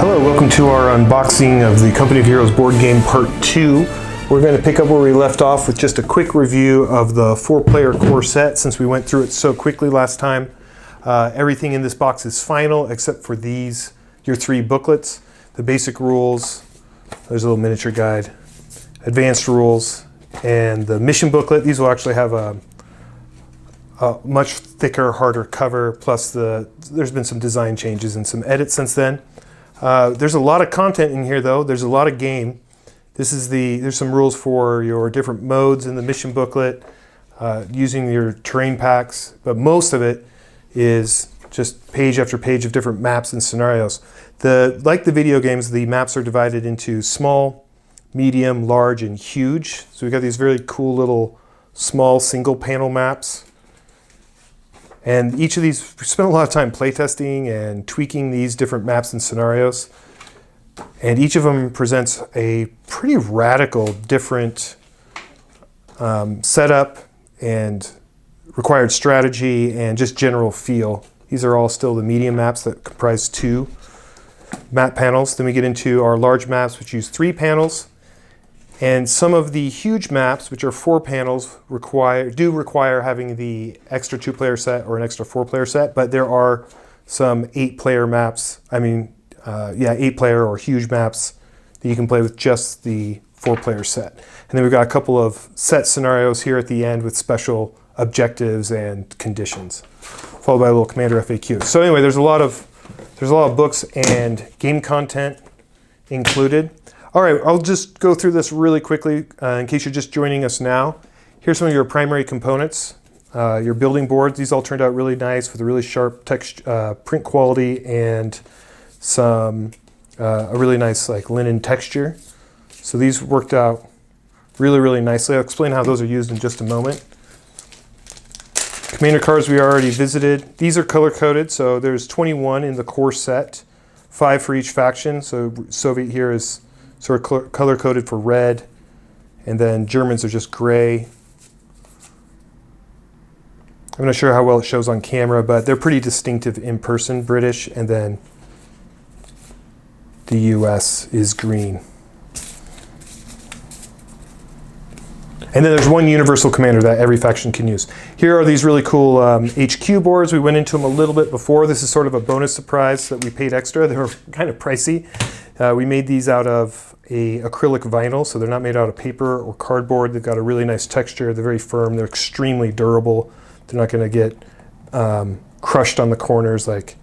Hello, welcome to our unboxing of the Company of Heroes board game part 2. We're going to pick up where we left off with just a quick review of the 4-player core set since we went through it so quickly last time. Everything in this box is final except for these, your 3 booklets. The basic rules, there's a little miniature guide, advanced rules, and the mission booklet. These will actually have a much thicker, harder cover, plus there's been some design changes and some edits since then. There's a lot of content in here though. There's a lot of game. There's some rules for your different modes in the mission booklet, using your terrain packs, but most of it is just page after page of different maps and scenarios. Like the video games, the maps are divided into small, medium, large, and huge. So we've got these very cool little small single panel maps. And each of these, we spent a lot of time playtesting and tweaking these different maps and scenarios. And each of them presents a pretty radical, different setup and required strategy and just general feel. These are all still the medium maps that comprise 2 map panels. Then we get into our large maps, which use 3 panels. And some of the huge maps, which are 4 panels, do require having the extra 2-player set or an extra 4-player set, but there are some 8-player maps, 8-player or huge maps that you can play with just the 4-player set. And then we've got a couple of set scenarios here at the end with special objectives and conditions, followed by a little Commander FAQ. So anyway, there's a lot of books and game content included. All right, I'll just go through this really quickly in case you're just joining us now. Here's some of your primary components. Your building boards. These all turned out really nice with a really sharp print quality and some a really nice linen texture. So these worked out really, really nicely. I'll explain how those are used in just a moment. Commander cards we already visited. These are color-coded, so there's 21 in the core set, 5 for each faction. So Soviet here is sort of color-coded for red, and then Germans are just gray. I'm not sure how well it shows on camera, but they're pretty distinctive in person, British, and then the US is green. And then there's one universal commander that every faction can use. Here are these really cool HQ boards. We went into them a little bit before. This is sort of a bonus surprise that we paid extra. They were kind of pricey. We made these out of a acrylic vinyl, so they're not made out of paper or cardboard. They've got a really nice texture. They're very firm. They're extremely durable. They're not going to get crushed on the corners like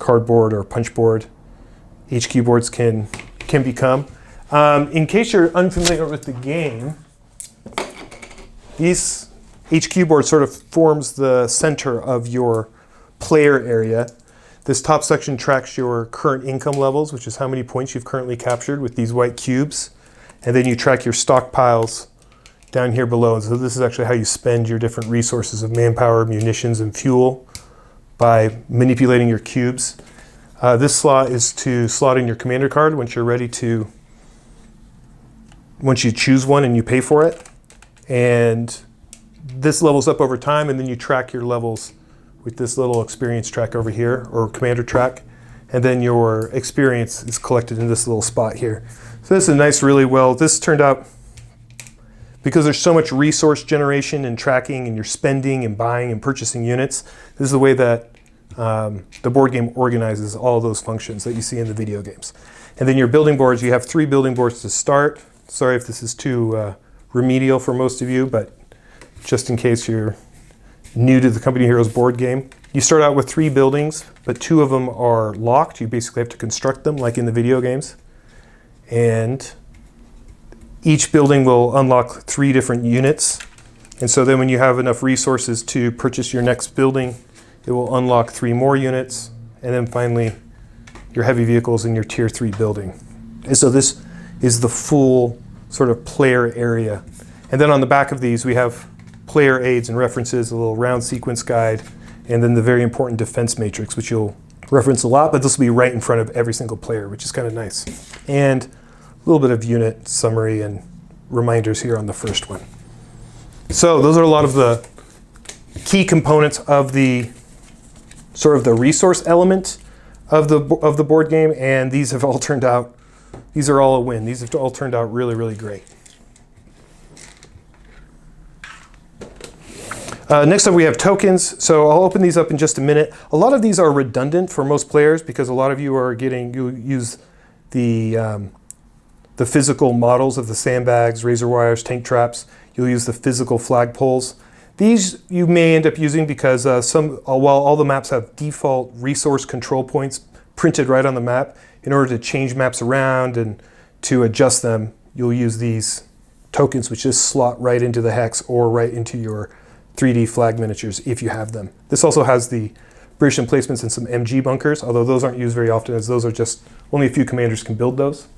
cardboard or punchboard HQ boards can become. In case you're unfamiliar with the game, these HQ board sort of forms the center of your player area. This top section tracks your current income levels, which is how many points you've currently captured with these white cubes. And then you track your stockpiles down here below. And so this is actually how you spend your different resources of manpower, munitions, and fuel by manipulating your cubes. This slot is to slot in your commander card once you choose one and you pay for it. And this levels up over time, and then you track your levels with this little experience track over here, or commander track, and then your experience is collected in this little spot here. So this is nice, this turned out, because there's so much resource generation and tracking, and you're spending and buying and purchasing units, this is the way that the board game organizes all those functions that you see in the video games. And then your building boards, you have 3 building boards to start. Sorry if this is too remedial for most of you, but just in case you're new to the Company of Heroes board game. You start out with 3 buildings, but 2 of them are locked. You basically have to construct them like in the video games. And each building will unlock 3 different units. And so then when you have enough resources to purchase your next building, it will unlock 3 more units. And then finally, your heavy vehicles in your tier 3 building. And so this is the full sort of player area. And then on the back of these, we have player aids and references, a little round sequence guide, and then the very important defense matrix, which you'll reference a lot, but this will be right in front of every single player, which is kind of nice. And a little bit of unit summary and reminders here on the first one. So those are a lot of the key components of the sort of the resource element of the board game, and these have all turned out. These are all a win. These have all turned out really, really great. Next up, we have tokens. So I'll open these up in just a minute. A lot of these are redundant for most players because a lot of you you use the physical models of the sandbags, razor wires, tank traps. You'll use the physical flagpoles. These you may end up using because while all the maps have default resource control points printed right on the map, in order to change maps around and to adjust them, you'll use these tokens, which just slot right into the hex or right into your 3D flag miniatures if you have them. This also has the British emplacements and some MG bunkers, although those aren't used very often as those are just, only a few commanders can build those.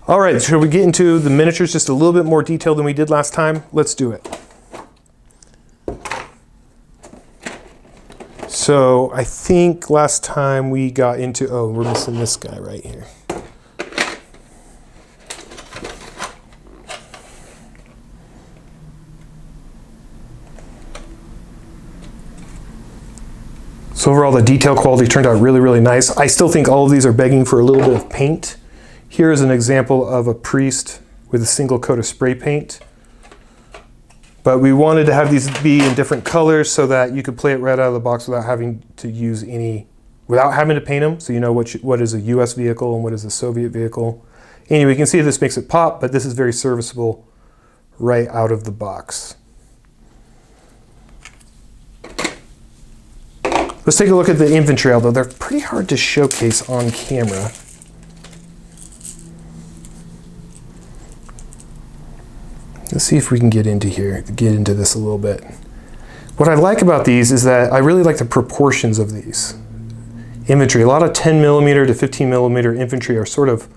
All right, shall we get into the miniatures just a little bit more detail than we did last time? Let's do it. So I think last time we got into, oh, we're missing this guy right here. So overall, the detail quality turned out really, really nice. I still think all of these are begging for a little bit of paint. Here is an example of a priest with a single coat of spray paint. But we wanted to have these be in different colors so that you could play it right out of the box without having to use without having to paint them. So you know what is a US vehicle and what is a Soviet vehicle. Anyway, you can see this makes it pop, but this is very serviceable right out of the box. Let's take a look at the infantry, although they're pretty hard to showcase on camera. Let's see if we can get into this a little bit. What I like about these is that I really like the proportions of these. Infantry, a lot of 10 millimeter to 15 millimeter infantry are sort of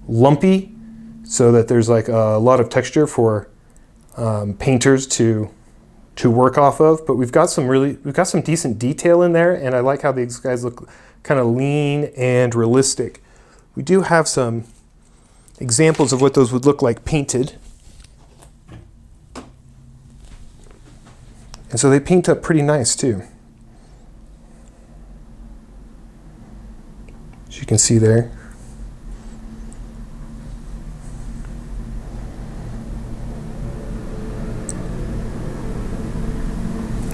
lumpy, so that there's like a lot of texture for painters to work off of, but we've got some decent detail in there, and I like how these guys look kind of lean and realistic. We do have some examples of what those would look like painted. And so they paint up pretty nice too. As you can see there.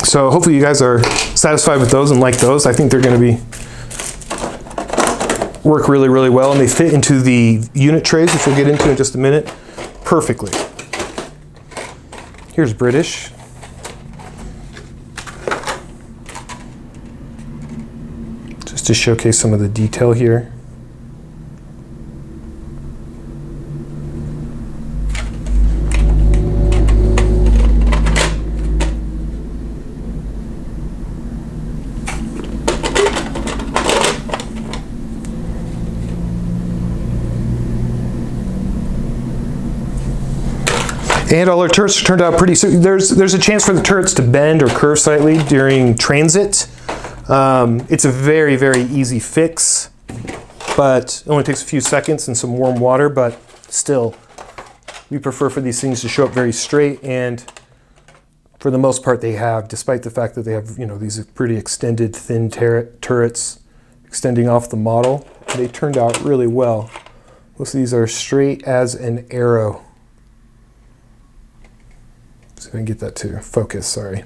So hopefully you guys are satisfied with those and like those. I think they're going to work really, really well, and they fit into the unit trays, which we'll get into in just a minute, perfectly. Here's British. Just to showcase some of the detail here. And all our turrets turned out pretty, so there's a chance for the turrets to bend or curve slightly during transit. It's a very, very easy fix, but it only takes a few seconds and some warm water, but still, we prefer for these things to show up very straight, and for the most part they have, despite the fact that they have, you know, these pretty extended thin turrets extending off the model. They turned out really well. Most of these are straight as an arrow. See if I can get that to focus, sorry.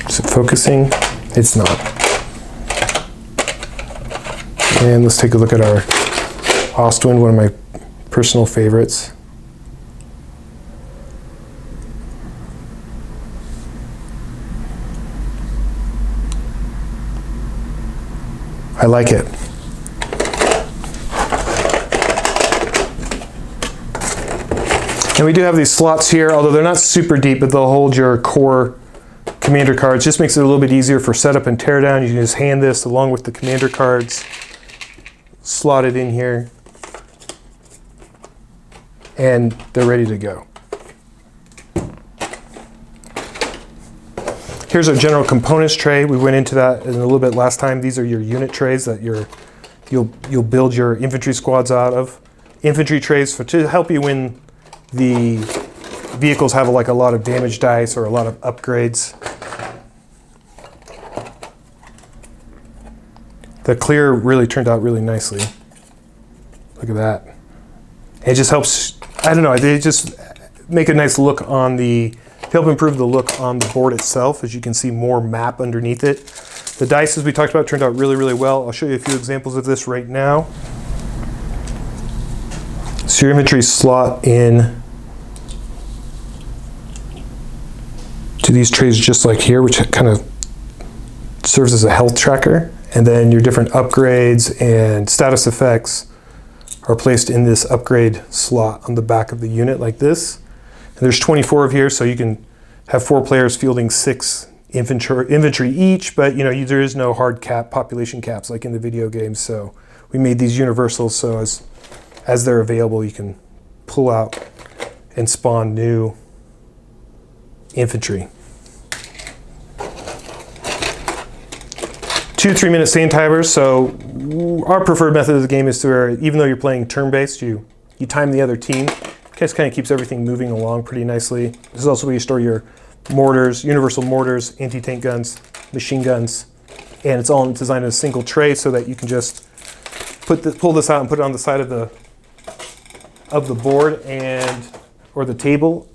Is it focusing? It's not. And let's take a look at our Ostwind, one of my personal favorites. I like it. And we do have these slots here, although they're not super deep, but they'll hold your core commander cards. Just makes it a little bit easier for setup and teardown. You can just hand this along with the commander cards, slot it in here, and they're ready to go. Here's our general components tray. We went into that in a little bit last time. These are your unit trays that your you'll build your infantry squads out of. Infantry trays to help you when the vehicles have like a lot of damage dice or a lot of upgrades. The clear really turned out really nicely. Look at that. It just helps, I don't know, they just make a nice look on the, help improve the look on the board itself. As you can see, more map underneath it. The dice, as we talked about, turned out really, really well. I'll show you a few examples of this right now. So your inventory slot in to these trays just like here, which kind of serves as a health tracker. And then your different upgrades and status effects are placed in this upgrade slot on the back of the unit like this. And there's 24 of here, so you can have 4 players fielding 6 infantry each, but you know, there is no hard cap, population caps like in the video games. So we made these universal, so as they're available, you can pull out and spawn new infantry. 2 3-minute stand timers. So our preferred method of the game is to where, even though you're playing turn-based, you time the other team. Just kind of keeps everything moving along pretty nicely. This is also where you store your mortars, universal mortars, anti-tank guns, machine guns, and it's all designed as a single tray so that you can just pull this out and put it on the side of the board or the table,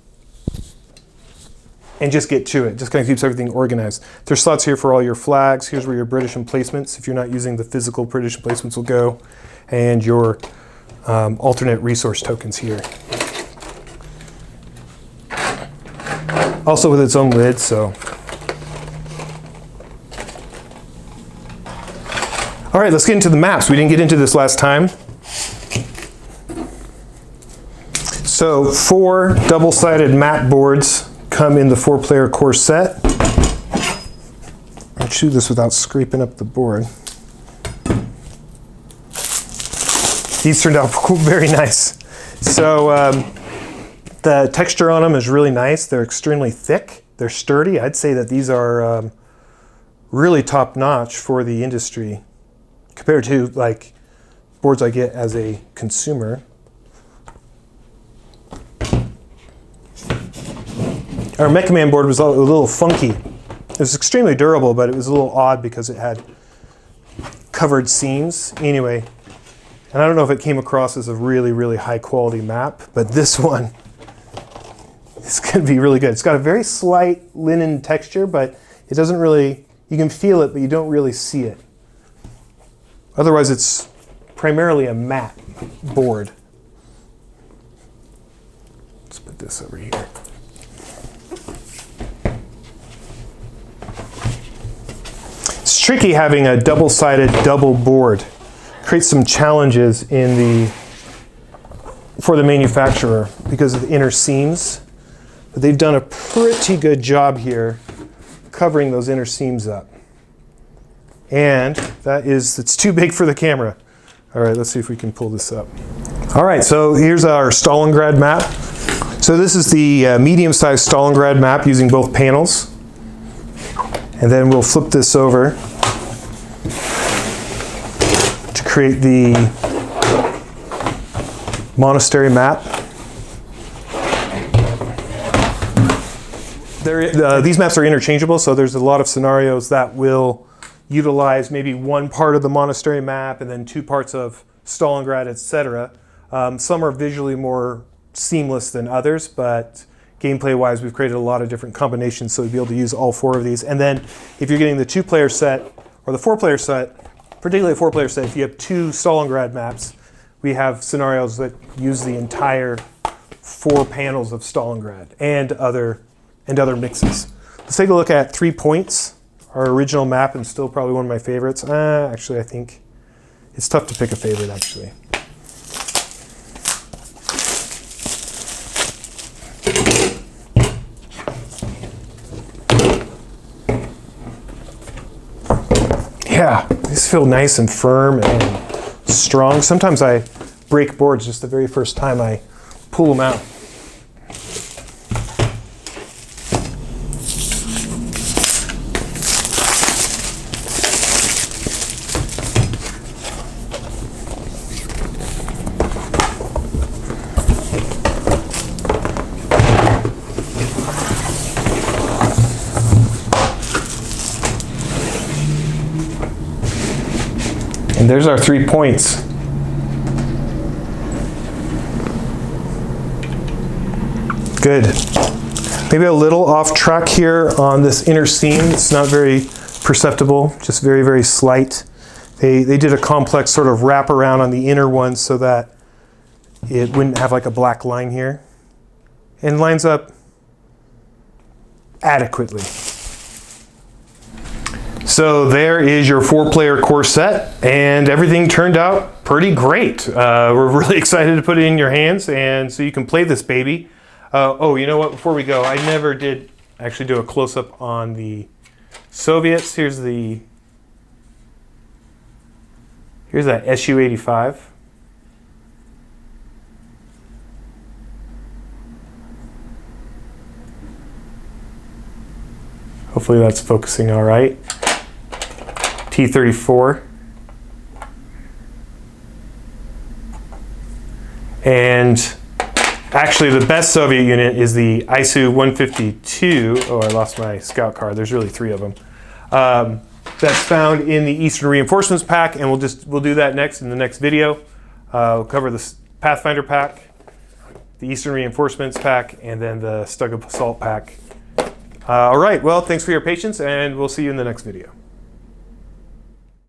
and just get to it. Just kind of keeps everything organized. There's slots here for all your flags. Here's where your British emplacements, if you're not using the physical British emplacements, will go, and your alternate resource tokens here. Also with its own lid, so. All right, let's get into the maps. We didn't get into this last time. So 4 double-sided map boards come in the 4-player core set. I'll chew this without scraping up the board. These turned out very nice. So the texture on them is really nice. They're extremely thick. They're sturdy. I'd say that these are really top-notch for the industry compared to like boards I get as a consumer. Our Mech Command board was a little funky. It was extremely durable, but it was a little odd because it had covered seams. Anyway, and I don't know if it came across as a really, really high quality map, but this one is going to be really good. It's got a very slight linen texture, but it doesn't really, you can feel it, but you don't really see it. Otherwise, it's primarily a matte board. Let's put this over here. It's tricky having a double-sided double board. Creates some challenges for the manufacturer because of the inner seams. But they've done a pretty good job here covering those inner seams up. And it's too big for the camera. All right, let's see if we can pull this up. All right, so here's our Stalingrad map. So this is the medium-sized Stalingrad map using both panels. And then we'll flip this over to create the monastery map. These maps are interchangeable, so there's a lot of scenarios that will utilize maybe one part of the monastery map and then 2 parts of Stalingrad, etc. Some are visually more seamless than others, but gameplay-wise, we've created a lot of different combinations so you'll be able to use all 4 of these. And then if you're getting the 2-player set or the 4-player set, particularly a 4-player set, if you have 2 Stalingrad maps, we have scenarios that use the entire 4 panels of Stalingrad and other mixes. Let's take a look at 3 Points, our original map, and still probably one of my favorites. Actually, I think it's tough to pick a favorite, actually. Yeah, these feel nice and firm and strong. Sometimes I break boards just the very first time I pull them out. And there's our 3 points. Good. Maybe a little off track here on this inner seam. It's not very perceptible, just very, very slight. They did a complex sort of wrap around on the inner one so that it wouldn't have like a black line here. And lines up adequately. So there is your 4-player corset, and everything turned out pretty great. We're really excited to put it in your hands, and so you can play this baby. Oh, you know what? Before we go, I never did actually do a close-up on the Soviets. Here's that Su-85. Hopefully that's focusing all right. T-34. And actually the best Soviet unit is the ISU-152. Oh, I lost my scout card. There's really 3 of them. That's found in the Eastern Reinforcements pack, and we'll do that next in the next video. We'll cover the Pathfinder pack, the Eastern Reinforcements pack, and then the Stug Assault pack. All right, well, thanks for your patience, and we'll see you in the next video.